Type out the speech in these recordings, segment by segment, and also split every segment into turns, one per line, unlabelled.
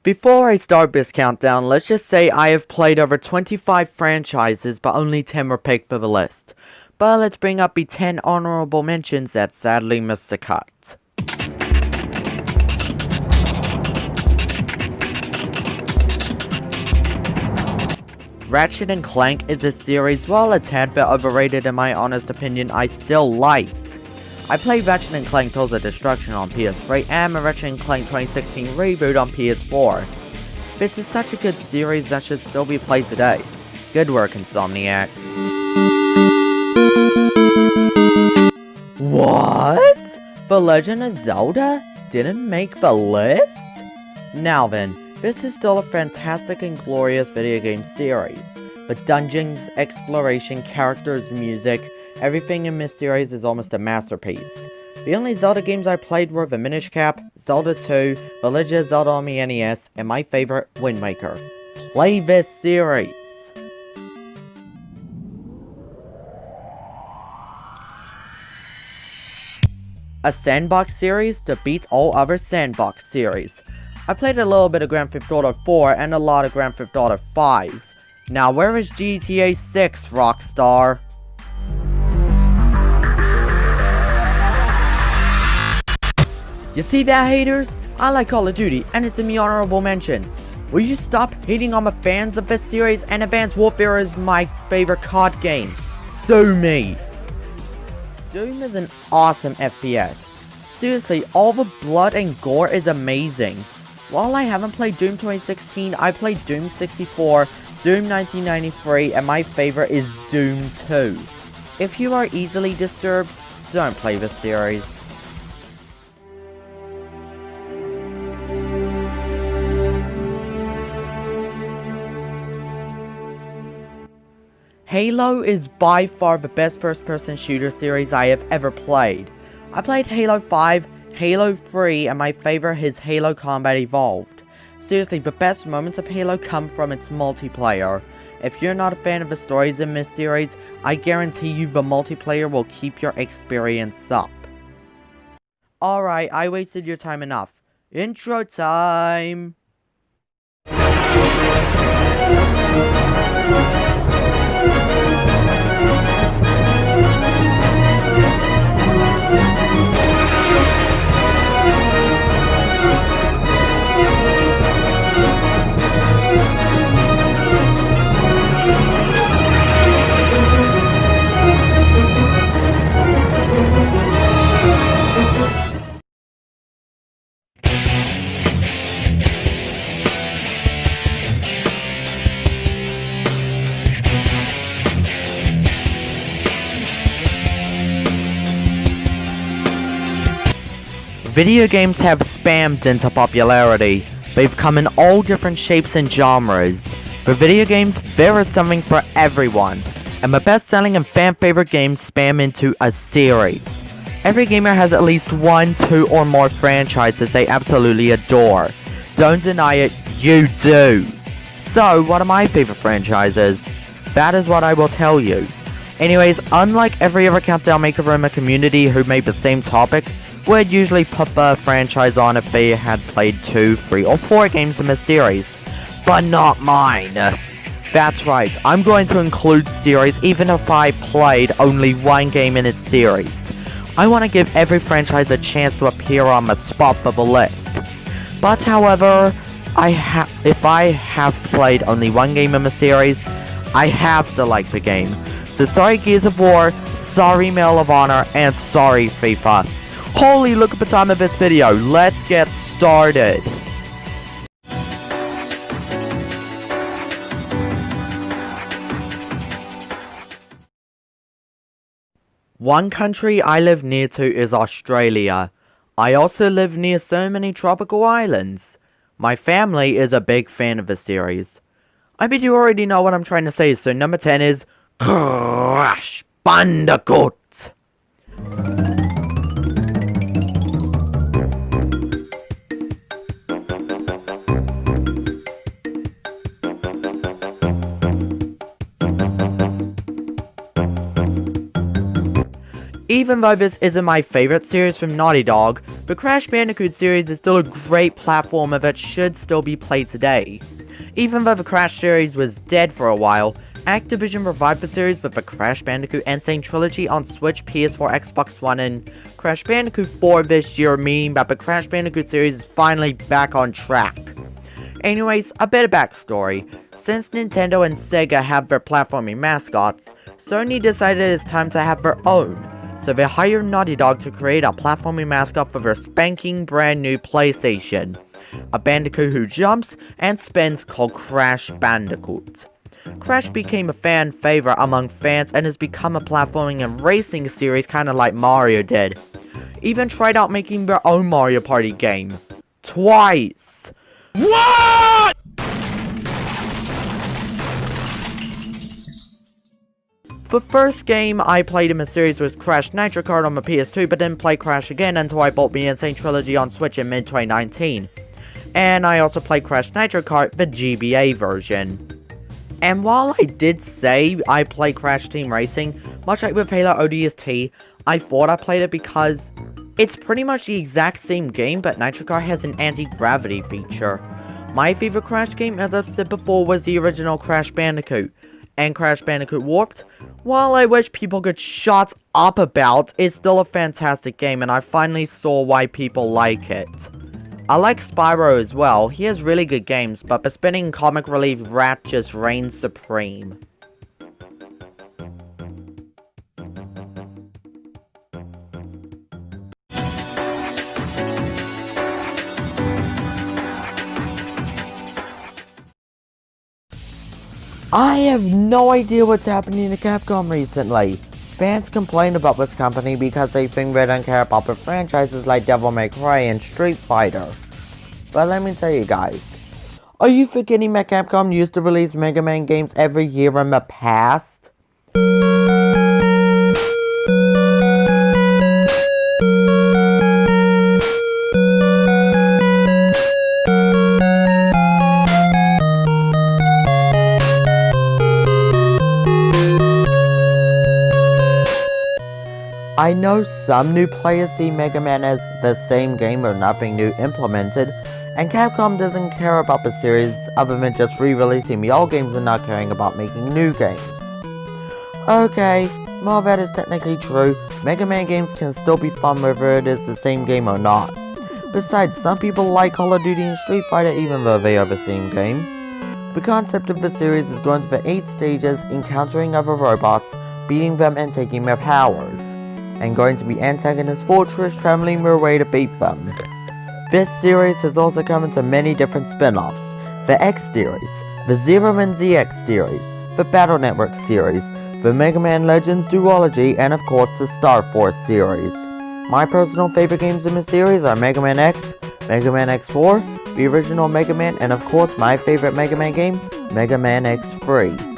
Before I start this countdown, let's just say I have played over 25 franchises, but only 10 were picked for the list. But let's bring up the 10 honorable mentions that sadly missed the cut. Ratchet & Clank is a series, while a tad bit overrated in my honest opinion, I still like. I played Ratchet & Clank Tales of Destruction on PS3 and the Ratchet & Clank 2016 reboot on PS4. This is such a good series that should still be played today. Good work, Insomniac. What? The Legend of Zelda didn't make the list? Now then, this is still a fantastic and glorious video game series. The dungeons, exploration, characters, music, everything in this series is almost a masterpiece. The only Zelda games I played were the Minish Cap, Zelda 2, The Legend of Zelda on the NES, and my favorite, Wind Waker. Play this series! A sandbox series to beat all other sandbox series. I played a little bit of Grand Theft Auto 4 and a lot of Grand Theft Auto 5. Now where is GTA 6, Rockstar? You see that, haters? I like Call of Duty, and it's in the honorable mentions. Will you stop hating on the fans of this series? And Advanced Warfare is my favorite COD game. Sue me! Doom is an awesome FPS. Seriously, all the blood and gore is amazing. While I haven't played Doom 2016, I played Doom 64, Doom 1993, and my favorite is Doom 2. If you are easily disturbed, don't play this series. Halo is by far the best first-person shooter series I have ever played. I played Halo 5, Halo 3, and my favorite is Halo Combat Evolved. Seriously, the best moments of Halo come from its multiplayer. If you're not a fan of the stories in this series, I guarantee you the multiplayer will keep your experience up. Alright, I wasted your time enough. Intro time! Video games have spammed into popularity. They've come in all different shapes and genres. For video games, there is something for everyone. And the best-selling and fan-favorite games spam into a series. Every gamer has at least 1, 2, or more franchises they absolutely adore. Don't deny it, you do. So, what are my favorite franchises? That is what I will tell you. Anyways, unlike every other countdown maker in my community who made the same topic, would usually put the franchise on if they had played 2, 3, or 4 games in the series. But not mine. That's right, I'm going to include series even if I played only 1 game in its series. I want to give every franchise a chance to appear on the spot for the list. But however, if I have played only 1 game in the series, I have to like the game. So sorry Gears of War, sorry Medal of Honor, and sorry FIFA. Holy, look at the time of this video. Let's get started. One country I live near to is Australia. I also live near so many tropical islands. My family is a big fan of the series. I bet you already know what I'm trying to say, so number 10 is Crash Bandicoot. Even though this isn't my favorite series from Naughty Dog, the Crash Bandicoot series is still a great platformer that should still be played today. Even though the Crash series was dead for a while, Activision revived the series with the Crash Bandicoot N. Sane Trilogy on Switch, PS4, Xbox One, and Crash Bandicoot 4 this year, meaning that the Crash Bandicoot series is finally back on track. Anyways, a bit of backstory. Since Nintendo and Sega have their platforming mascots, Sony decided it's time to have their own. So they hired Naughty Dog to create a platforming mascot for their spanking brand new PlayStation. A Bandicoot who jumps and spins called Crash Bandicoot. Crash became a fan favorite among fans and has become a platforming and racing series kinda like Mario did. Even tried out making their own Mario Party game. Twice! What?! The first game I played in the series was Crash Nitro Kart on the PS2, but didn't play Crash again until I bought the Insane Trilogy on Switch in mid-2019. And I also played Crash Nitro Kart, the GBA version. And while I did say I played Crash Team Racing, much like with Halo ODST, I thought I played it because it's pretty much the exact same game, but Nitro Kart has an anti-gravity feature. My favorite Crash game, as I've said before, was the original Crash Bandicoot. And Crash Bandicoot Warped, while I wish people could shut up about, is still a fantastic game, and I finally saw why people like it. I like Spyro as well. He has really good games, but the spinning comic relief rat just reigns supreme. I have no idea what's happening to Capcom recently. Fans complain about this company because they think they don't care about the franchises like Devil May Cry and Street Fighter. But let me tell you guys, are you forgetting that Capcom used to release Mega Man games every year in the past? I know some new players see Mega Man as the same game with nothing new implemented, and Capcom doesn't care about the series other than just re-releasing the old games and not caring about making new games. Okay, while that is technically true, Mega Man games can still be fun whether it is the same game or not. Besides, some people like Call of Duty and Street Fighter even though they are the same game. The concept of the series is going through 8 stages, encountering other robots, beating them and taking their powers, and going to be antagonist fortress traveling their way to beat them. This series has also come into many different spin-offs: the X series, the Zero and ZX series, the Battle Network series, the Mega Man Legends duology, and of course the Star Force series. My personal favorite games in the series are Mega Man X, Mega Man X4, the original Mega Man, and of course my favorite Mega Man game, Mega Man X3.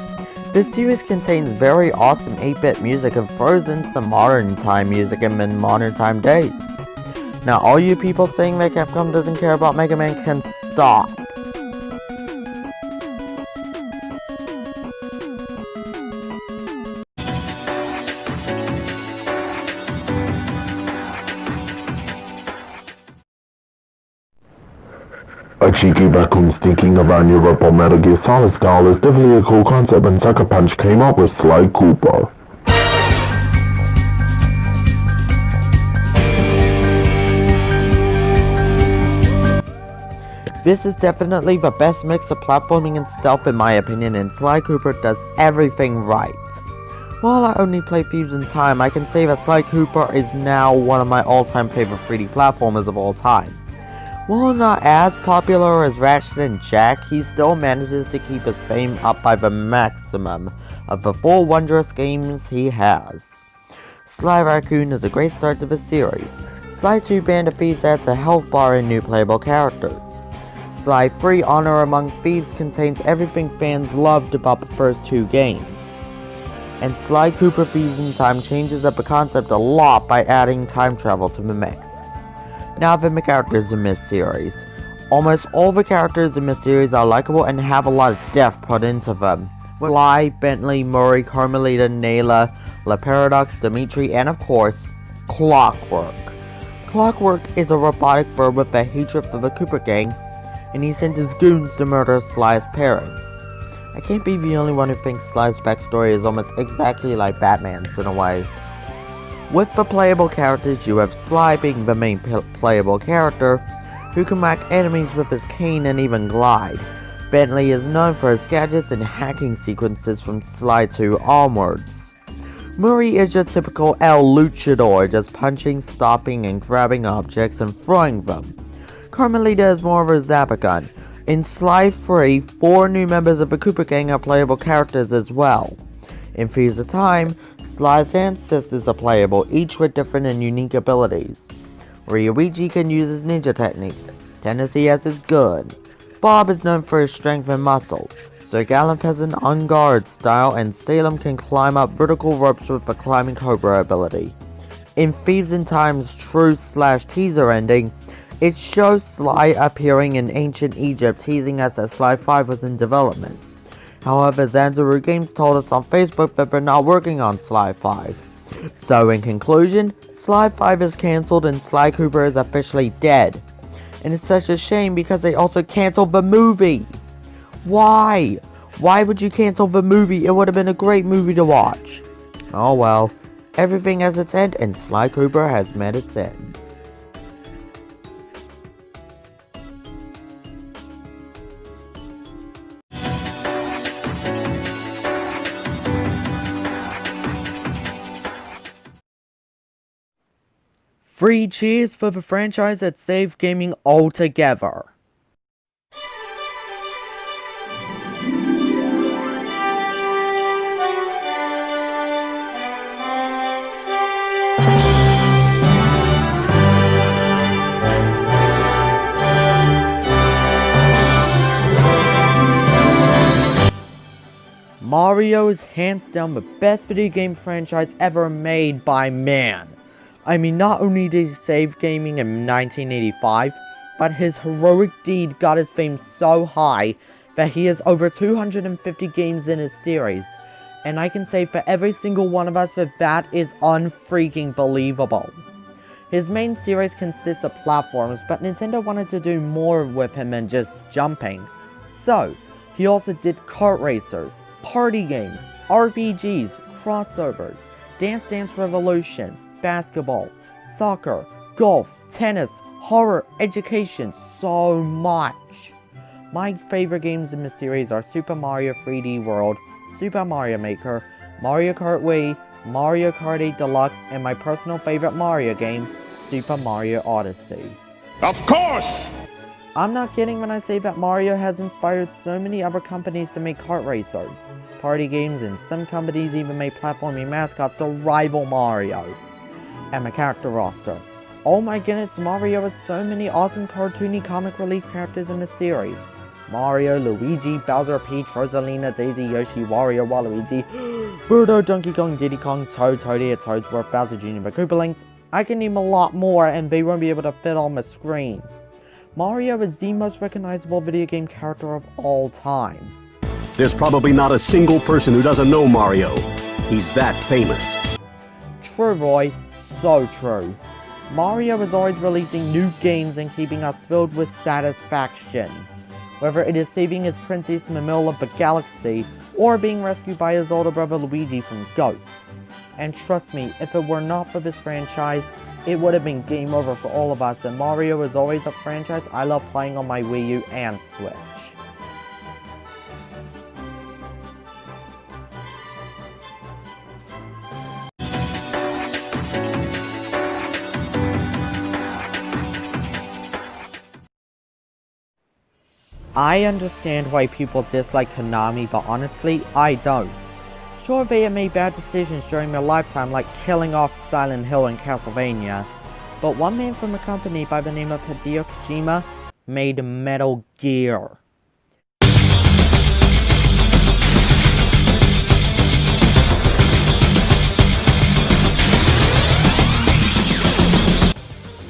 This series contains very awesome 8-bit music and throws in some modern time music in modern time days. Now all you people saying that Capcom doesn't care about Mega Man can stop.
A cheeky raccoon sneaking around your Rebel Metal Gear Solid style is definitely a cool concept, and Sucker Punch came up with Sly Cooper.
This is definitely the best mix of platforming and stealth in my opinion, and Sly Cooper does everything right. While I only play Thieves in Time, I can say that Sly Cooper is now one of my all-time favorite 3D platformers of all time. While not as popular as Ratchet and Jack, he still manages to keep his fame up by the maximum of the 4 wondrous games he has. Sly Raccoon is a great start to the series. Sly 2 Band of Thieves adds a health bar and new playable characters. Sly 3 Honor Among Thieves contains everything fans loved about the first 2 games. And Sly Cooper Thieves in Time changes up the concept a lot by adding time travel to the mix. Now then, the characters in this series. Almost all the characters in this series are likable and have a lot of depth put into them. Sly, Bentley, Murray, Carmelita, Nayla, La Paradox, Dimitri, and of course, Clockwork. Clockwork is a robotic bird with a hatred for the Cooper gang, and he sent his goons to murder Sly's parents. I can't be the only one who thinks Sly's backstory is almost exactly like Batman's in a way. With the playable characters, you have Sly being the main playable character, who can whack enemies with his cane and even glide. Bentley is known for his gadgets and hacking sequences from Sly 2 onwards. Murray is your typical El Luchador, just punching, stopping, and grabbing objects and throwing them. Carmelita is more of a zapper gun. In Sly 3, 4 new members of the Cooper gang are playable characters as well. In Thieves of Time, Sly's ancestors are playable, each with different and unique abilities. Ryuichi can use his ninja techniques. Tennessee has his gun. Bob is known for his strength and muscle. Sir Gallant has an on-guard style, and Salem can climb up vertical ropes with the climbing cobra ability. In Thieves in Time's true/teaser ending, it shows Sly appearing in ancient Egypt, teasing us that Sly 5 was in development. However, Zanzaru Games told us on Facebook that they're not working on Sly 5. So in conclusion, Sly 5 is cancelled and Sly Cooper is officially dead. And it's such a shame because they also cancelled the movie. Why? Why would you cancel the movie? It would have been a great movie to watch. Oh well, everything has its end and Sly Cooper has met its end. Three cheers for the franchise that saved gaming altogether. Mario is hands down the best video game franchise ever made by man. I mean, not only did he save gaming in 1985, but his heroic deed got his fame so high that he has over 250 games in his series. And I can say for every single one of us that is unfreaking believable. His main series consists of platforms, but Nintendo wanted to do more with him than just jumping. So, he also did kart racers, party games, RPGs, crossovers, Dance Dance Revolution, basketball, soccer, golf, tennis, horror, education, so much. My favorite games in the series are Super Mario 3D World, Super Mario Maker, Mario Kart Wii, Mario Kart 8 Deluxe, and my personal favorite Mario game, Super Mario Odyssey.
Of course!
I'm not kidding when I say that Mario has inspired so many other companies to make kart racers, party games, and some companies even made platforming mascots to rival Mario. And my character roster. Oh my goodness, Mario has so many awesome cartoony comic relief characters in the series. Mario, Luigi, Bowser, Peach, Rosalina, Daisy, Yoshi, Wario, Waluigi, Birdo, Donkey Kong, Diddy Kong, Toad, Toadie, Toadsworth, Bowser Jr., the Koopalings. I can name a lot more and they won't be able to fit on the screen. Mario is the most recognizable video game character of all time.
There's probably not a single person who doesn't know Mario. He's that famous.
True, Roy. So true. Mario is always releasing new games and keeping us filled with satisfaction. Whether it is saving his princess in the middle of the galaxy, or being rescued by his older brother Luigi from ghosts. And trust me, if it were not for this franchise, it would have been game over for all of us, and Mario is always a franchise I love playing on my Wii U and Switch. I understand why people dislike Konami, but honestly, I don't. Sure, they have made bad decisions during their lifetime, like killing off Silent Hill and Castlevania, but one man from the company by the name of Hideo Kojima made Metal Gear.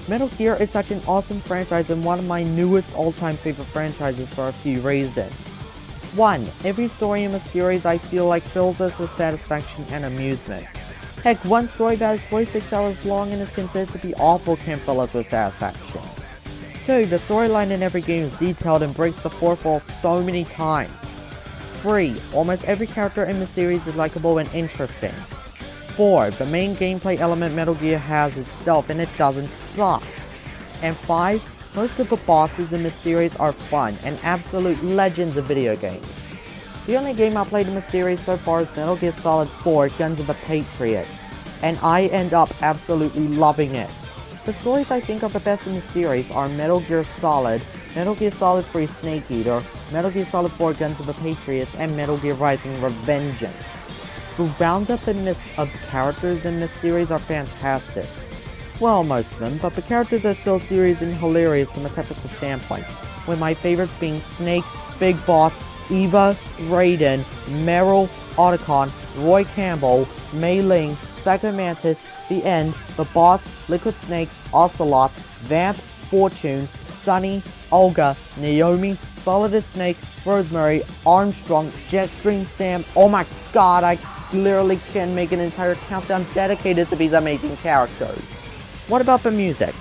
Metal Gear is such an awesome franchise and one of my newest all-time favorite franchises for a few reasons. 1. Every story in the series I feel like fills us with satisfaction and amusement. Heck, one story that is 46 hours long and is considered to be awful can fill us with satisfaction. 2. The storyline in every game is detailed and breaks the fourth wall so many times. 3. Almost every character in the series is likable and interesting. 4. The main gameplay element Metal Gear has is stealth and it doesn't suck. And 5. Most of the bosses in the series are fun and absolute legends of video games. The only game I played in the series so far is Metal Gear Solid 4 Guns of the Patriot, and I end up absolutely loving it. The stories I think are the best in the series are Metal Gear Solid 3 Snake Eater, Metal Gear Solid 4 Guns of the Patriot, and Metal Gear Rising Revengeance. The roundup and list of characters in this series are fantastic. Well, most of them, but the characters are still serious and hilarious from a technical standpoint, with my favorites being Snake, Big Boss, Eva, Raiden, Meryl, Otacon, Roy Campbell, Mei Ling, Psycho Mantis, The End, The Boss, Liquid Snake, Ocelot, Vamp, Fortune, Sunny, Olga, Naomi, Solidus Snake, Rosemary, Armstrong, Jetstream Sam. Oh my god, I literally can make an entire countdown dedicated to these amazing characters. What about the music?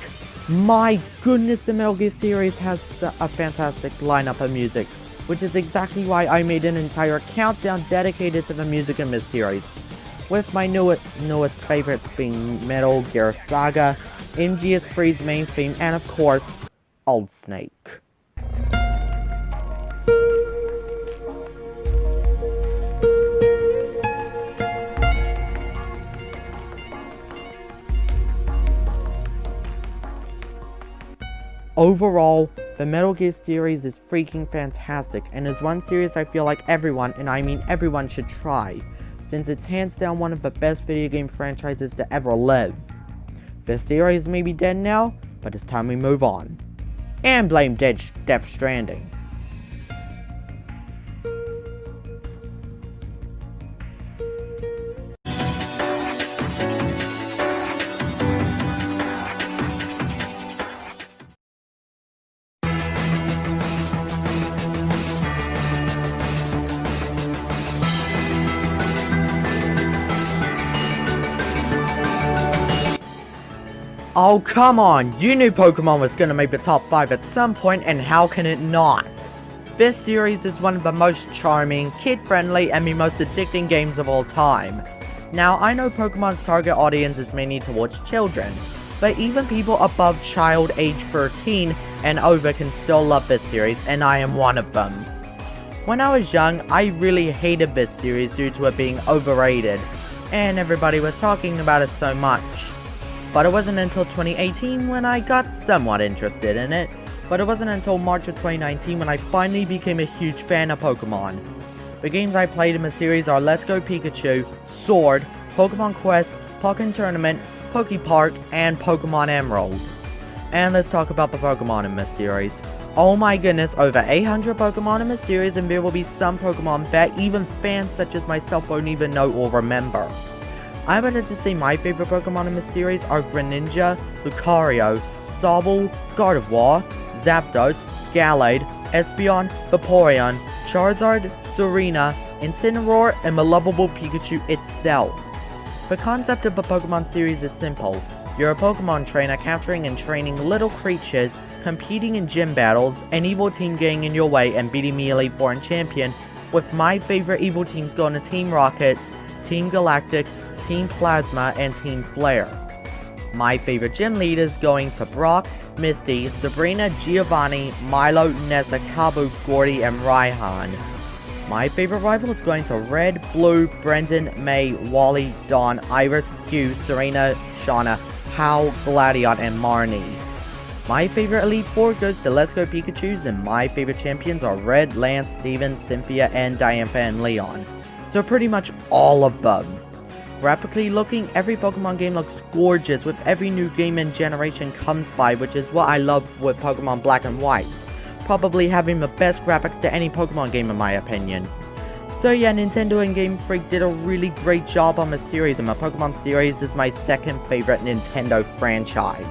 My goodness, the Metal Gear series has a fantastic lineup of music, which is exactly why I made an entire countdown dedicated to the music in this series, with my newest favorites being Metal Gear Saga, MGS3's main theme, and of course, Old Snake. Overall, the Metal Gear series is freaking fantastic, and is one series I feel like everyone, and I mean everyone, should try, since it's hands down one of the best video game franchises to ever live. This series may be dead now, but it's time we move on. And blame Death Stranding. Oh, come on! You knew Pokemon was gonna make the top 5 at some point, and how can it not? This series is one of the most charming, kid-friendly, and the most addicting games of all time. Now, I know Pokemon's target audience is mainly towards children, but even people above child age 13 and over can still love this series, and I am one of them. When I was young, I really hated this series due to it being overrated, and everybody was talking about it so much. But it wasn't until 2018 when I got somewhat interested in it, but it wasn't until March of 2019 when I finally became a huge fan of Pokemon. The games I played in the series are Let's Go Pikachu, Sword, Pokemon Quest, Pokken Tournament, Pokepark, and Pokemon Emerald. And let's talk about the Pokemon in this series. Oh my goodness, over 800 Pokemon in this series, and there will be some Pokemon that even fans such as myself won't even know or remember. I would have to say my favorite Pokemon in this series are Greninja, Lucario, Sobble, Gardevoir, Zapdos, Gallade, Espeon, Vaporeon, Charizard, Serena, Incineroar, and the lovable Pikachu itself. The concept of the Pokemon series is simple. You're a Pokemon trainer capturing and training little creatures, competing in gym battles, an evil team getting in your way and beating the elite foreign champion, with my favorite evil teams going to Team Rocket, Team Galactic, Team Plasma, and Team Flare. My favorite gym leaders going to Brock, Misty, Sabrina, Giovanni, Milo, Nessa, Kabu, Gordy, and Raihan. My favorite rivals going to Red, Blue, Brendan, May, Wally, Dawn, Iris, Hugh, Serena, Shauna, Hal, Gladion, and Marnie. My favorite Elite Four goes to Let's Go Pikachus, and my favorite champions are Red, Lance, Steven, Cynthia, and Diantha and Leon. So pretty much all of them. Graphically looking, every Pokemon game looks gorgeous with every new game and generation comes by, which is what I love with Pokemon Black and White. Probably having the best graphics to any Pokemon game in my opinion. So yeah, Nintendo and Game Freak did a really great job on the series, and the Pokemon series is my second favorite Nintendo franchise.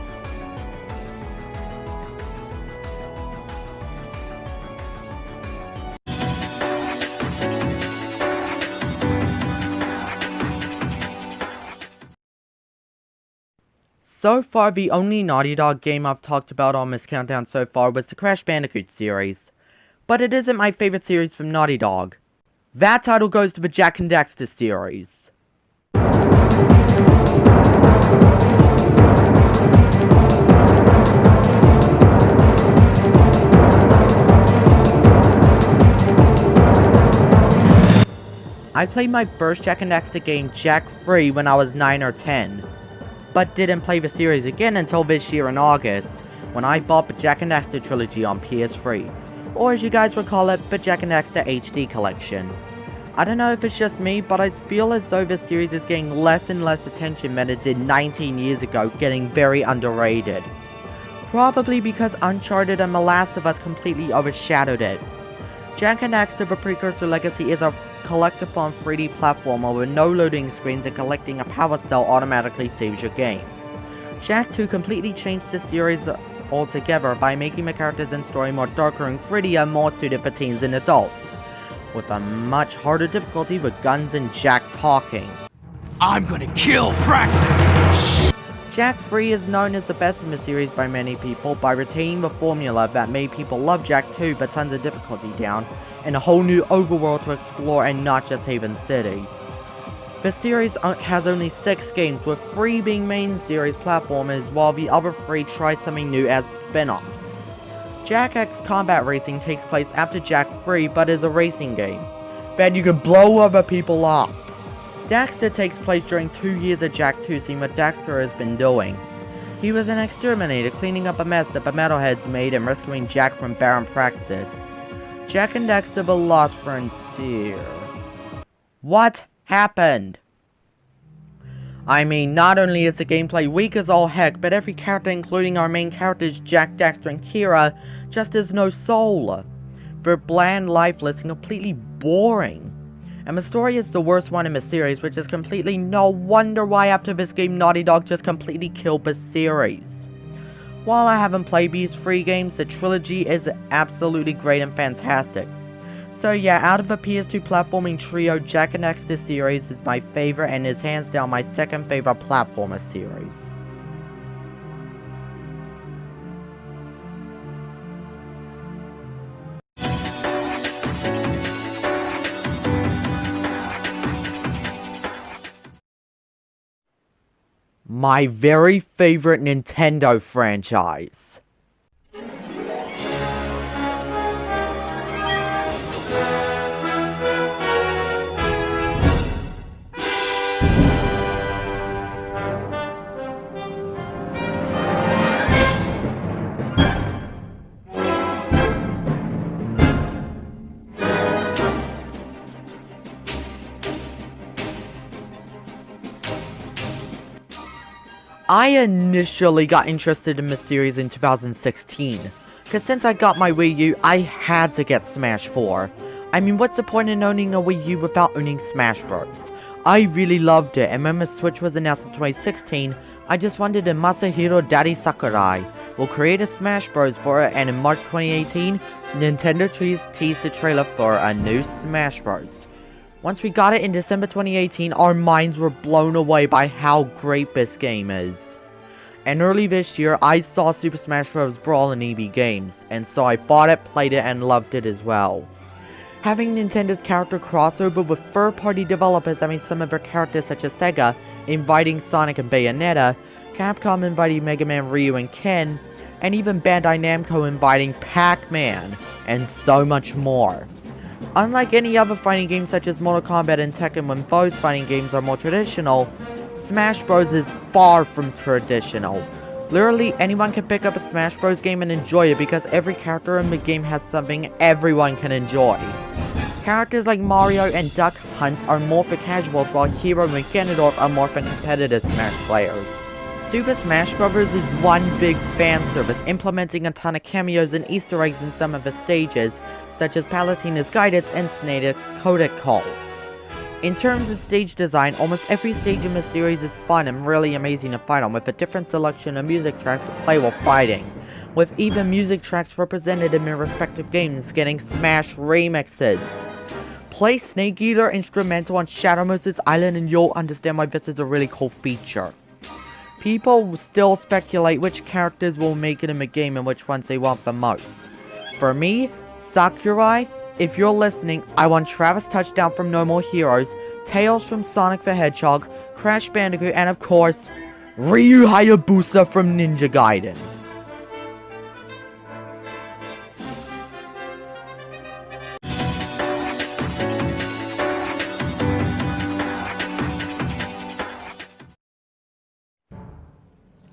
So far, the only Naughty Dog game I've talked about on this countdown so far was the Crash Bandicoot series. But it isn't my favorite series from Naughty Dog. That title goes to the Jak and Daxter series. I played my first Jak and Daxter game, Jak 3, when I was 9 or 10. But didn't play the series again until this year in August, when I bought the Jak and Daxter trilogy on PS3. Or as you guys would call it, the Jak and Daxter HD collection. I don't know if it's just me, but I feel as though this series is getting less and less attention than it did 19 years ago, getting very underrated. Probably because Uncharted and The Last of Us completely overshadowed it. Jak and Daxter The Precursor Legacy is a collectathon 3D platformer with no loading screens, and collecting a power cell automatically saves your game. Jak 2 completely changed the series altogether by making the characters and story more darker and grittier, more suited for teens and adults, with a much harder difficulty with guns and Jak talking.
I'm gonna kill Praxis!
Jak 3 is known as the best in the series by many people by retaining the formula that made people love Jak 2 but tons of difficulty down, and a whole new overworld to explore and not just Haven City. The series has only 6 games, with 3 being main series platformers, while the other 3 try something new as spin-offs. Jak X Combat Racing takes place after Jak 3 but is a racing game, that you can blow other people up. Daxter takes place during 2 years of Jak 2, seeing what Daxter has been doing. He was an exterminator, cleaning up a mess that the Metalheads made and rescuing Jak from Baron Praxis. Jak and Daxter The Lost Frontier. What happened? I mean, not only is the gameplay weak as all heck, but every character, including our main characters Jak, Daxter, and Kira, just has no soul. They're bland, lifeless, and completely boring. And the story is the worst one in the series, which is completely no wonder why after this game Naughty Dog just completely killed the series. While I haven't played these 3 games, the trilogy is absolutely great and fantastic. So yeah, out of the PS2 platforming trio, Jak and Daxter series is my favorite and is hands down my second favorite platformer series. My very favorite Nintendo franchise. I initially got interested in this series in 2016, cause since I got my Wii U, I had to get Smash 4. I mean, what's the point in owning a Wii U without owning Smash Bros? I really loved it, and when the Switch was announced in 2016, I just wanted that Masahiro Daddy Sakurai will create a Smash Bros for it, and in March 2018, Nintendo teased the trailer for a new Smash Bros. Once we got it in December 2018, our minds were blown away by how great this game is. And early this year, I saw Super Smash Bros. Brawl in EB Games, and so I bought it, played it, and loved it as well. Having Nintendo's character crossover with third-party developers that made some of their characters such as Sega, inviting Sonic and Bayonetta, Capcom inviting Mega Man, Ryu, and Ken, and even Bandai Namco inviting Pac-Man, and so much more. Unlike any other fighting game such as Mortal Kombat and Tekken, when those fighting games are more traditional, Smash Bros is far from traditional. Literally anyone can pick up a Smash Bros game and enjoy it because every character in the game has something everyone can enjoy. Characters like Mario and Duck Hunt are more for casuals, while Hero and Ganondorf are more for competitive Smash players. Super Smash Bros. Is one big fan service, implementing a ton of cameos and Easter eggs in some of the stages, such as Palutena's guidance and Snake's codec calls. In terms of stage design, almost every stage in the series is fun and really amazing to fight on, with a different selection of music tracks to play while fighting, with even music tracks represented in their respective games getting Smash remixes. Play Snake Eater instrumental on Shadow Moses Island and you'll understand why this is a really cool feature. People still speculate which characters will make it in the game and which ones they want the most. For me, Sakurai, if you're listening, I want Travis Touchdown from No More Heroes, Tails from Sonic the Hedgehog, Crash Bandicoot, and of course, Ryu Hayabusa from Ninja Gaiden.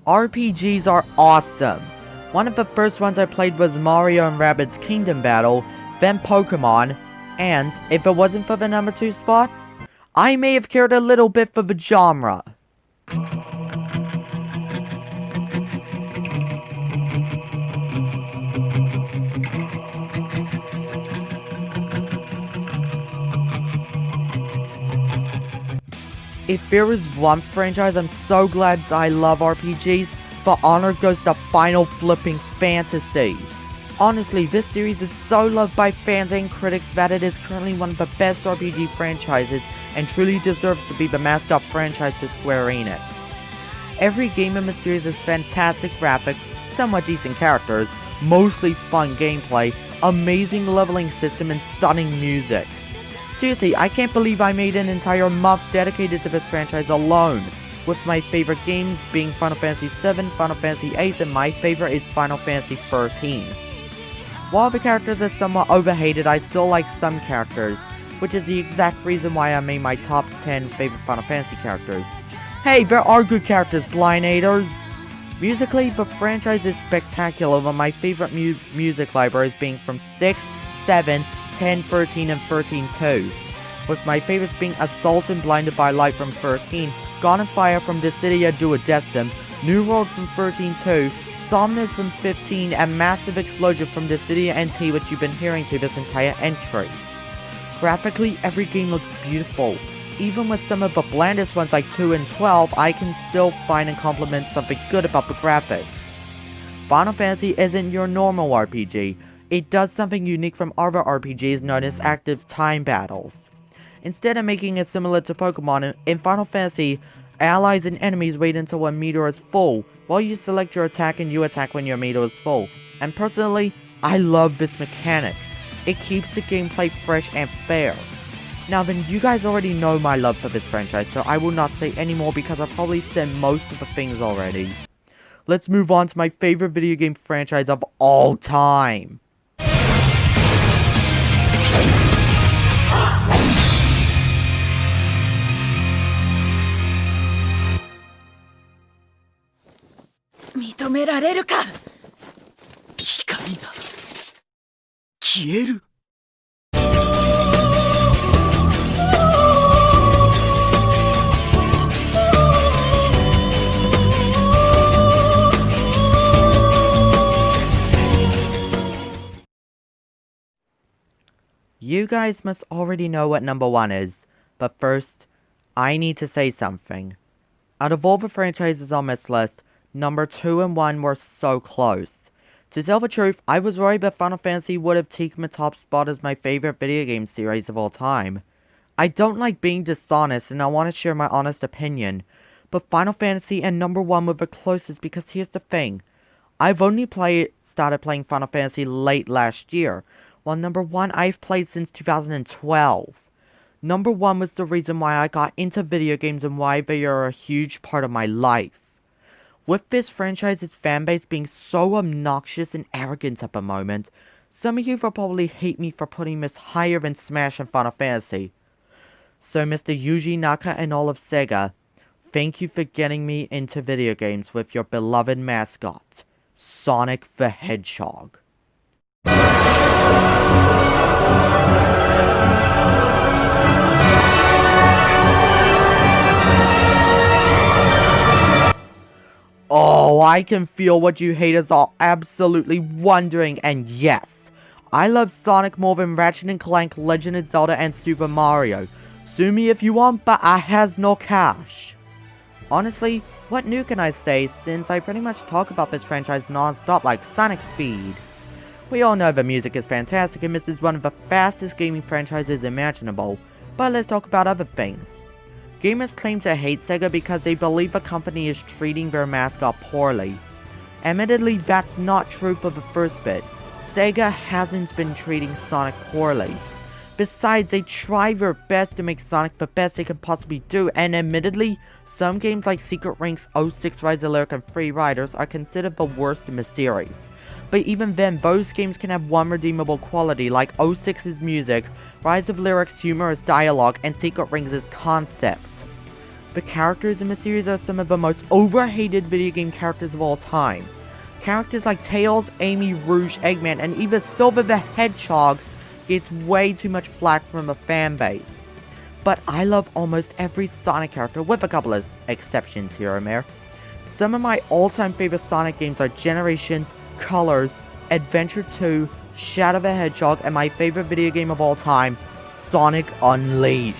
RPGs are awesome. One of the first ones I played was Mario and Rabbids Kingdom Battle, then Pokemon, and if it wasn't for the number 2 spot, I may have cared a little bit for the genre. If there is one franchise I'm so glad I love RPGs, the honor goes to Final Flipping Fantasy. Honestly, this series is so loved by fans and critics that it is currently one of the best RPG franchises and truly deserves to be the mascot franchise to Square Enix. Every game in the series has fantastic graphics, somewhat decent characters, mostly fun gameplay, amazing leveling system, and stunning music. Seriously, I can't believe I made an entire month dedicated to this franchise alone, with my favorite games being Final Fantasy VII, Final Fantasy VIII, and my favorite is Final Fantasy XIII. While the characters are somewhat overhated, I still like some characters, which is the exact reason why I made my top 10 favorite Final Fantasy characters. Hey, there are good characters, Blindnaders! Musically, the franchise is spectacular, with my favorite music libraries being from 6, 7, 10, 13, and 13-2, with my favorites being Assault and Blinded by Light from 13, Gone in Fire from Dissidia Duodecim, New World from 13-2, Somnus from 15, and Massive Explosion from Dissidia NT, which you've been hearing through this entire entry. Graphically, every game looks beautiful. Even with some of the blandest ones like 2 and 12, I can still find and compliment something good about the graphics. Final Fantasy isn't your normal RPG. It does something unique from other RPGs known as active time battles. Instead of making it similar to Pokemon, in Final Fantasy, allies and enemies wait until a meter is full, while you select your attack and you attack when your meter is full. And personally, I love this mechanic. It keeps the gameplay fresh and fair. Now then, you guys already know my love for this franchise, so I will not say any more because I've probably said most of the things already. Let's move on to my favorite video game franchise of all time. You guys must already know what number 1 is, but first, I need to say something. Out of all the franchises on this list, number 2 and 1 were so close. To tell the truth, I was worried that Final Fantasy would have taken the top spot as my favorite video game series of all time. I don't like being dishonest and I want to share my honest opinion, but Final Fantasy and number 1 were the closest because here's the thing. I've only started playing Final Fantasy late last year, while number 1 I've played since 2012. Number 1 was the reason why I got into video games and why they are a huge part of my life. With this franchise's fanbase being so obnoxious and arrogant at the moment, some of you will probably hate me for putting this higher than Smash and Final Fantasy. So Mr. Yuji Naka and all of Sega, thank you for getting me into video games with your beloved mascot, Sonic the Hedgehog. Oh, I can feel what you haters are absolutely wondering, and yes, I love Sonic more than Ratchet & Clank, Legend of Zelda, and Super Mario. Sue me if you want, but I has no cash. Honestly, what new can I say since I pretty much talk about this franchise non-stop like Sonic Speed? We all know the music is fantastic and this is one of the fastest gaming franchises imaginable, but let's talk about other things. Gamers claim to hate Sega because they believe the company is treating their mascot poorly. Admittedly, that's not true for the first bit. Sega hasn't been treating Sonic poorly. Besides, they try their best to make Sonic the best they can possibly do, and admittedly, some games like Secret Rings, 06 Rise of Lyric, and Free Riders are considered the worst in the series. But even then, those games can have one redeemable quality, like 06's music, Rise of Lyric's humorous dialogue, and Secret Rings' concept. The characters in the series are some of the most overhated video game characters of all time. Characters like Tails, Amy, Rouge, Eggman, and even Silver the Hedgehog gets way too much flack from the fanbase. But I love almost every Sonic character, with a couple of exceptions here and there. Some of my all-time favorite Sonic games are Generations, Colors, Adventure 2, Shadow the Hedgehog, and my favorite video game of all time, Sonic Unleashed.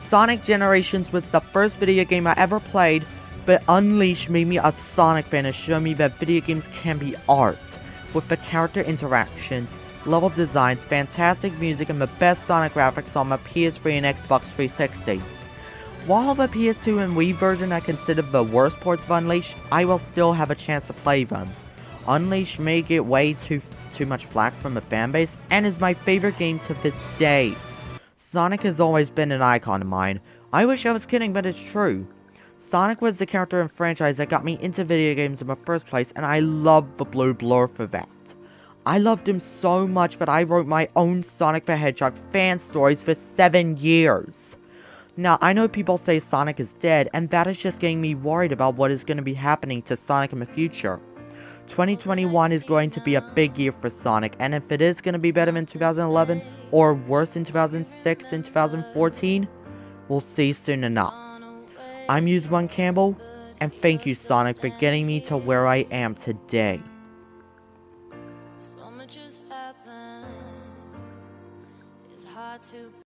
Sonic Generations was the first video game I ever played, but Unleashed made me a Sonic fan and showed me that video games can be art, with the character interactions, level designs, fantastic music, and the best Sonic graphics on my PS3 and Xbox 360. While the PS2 and Wii version I consider the worst ports of Unleashed, I will still have a chance to play them. Unleashed may get way too much flack from the fanbase, and is my favorite game to this day. Sonic has always been an icon of mine. I wish I was kidding, but it's true. Sonic was the character and franchise that got me into video games in the first place, and I love the Blue Blur for that. I loved him so much that I wrote my own Sonic the Hedgehog fan stories for 7 years. Now, I know people say Sonic is dead, and that is just getting me worried about what is going to be happening to Sonic in the future. 2021 is going to be a big year for Sonic, and if it is going to be better than 2011, or worse in 2006 and 2014, we'll see soon enough. I'm One Campbell, and thank you Sonic for getting me to where I am today.
So much has happened. It's hard to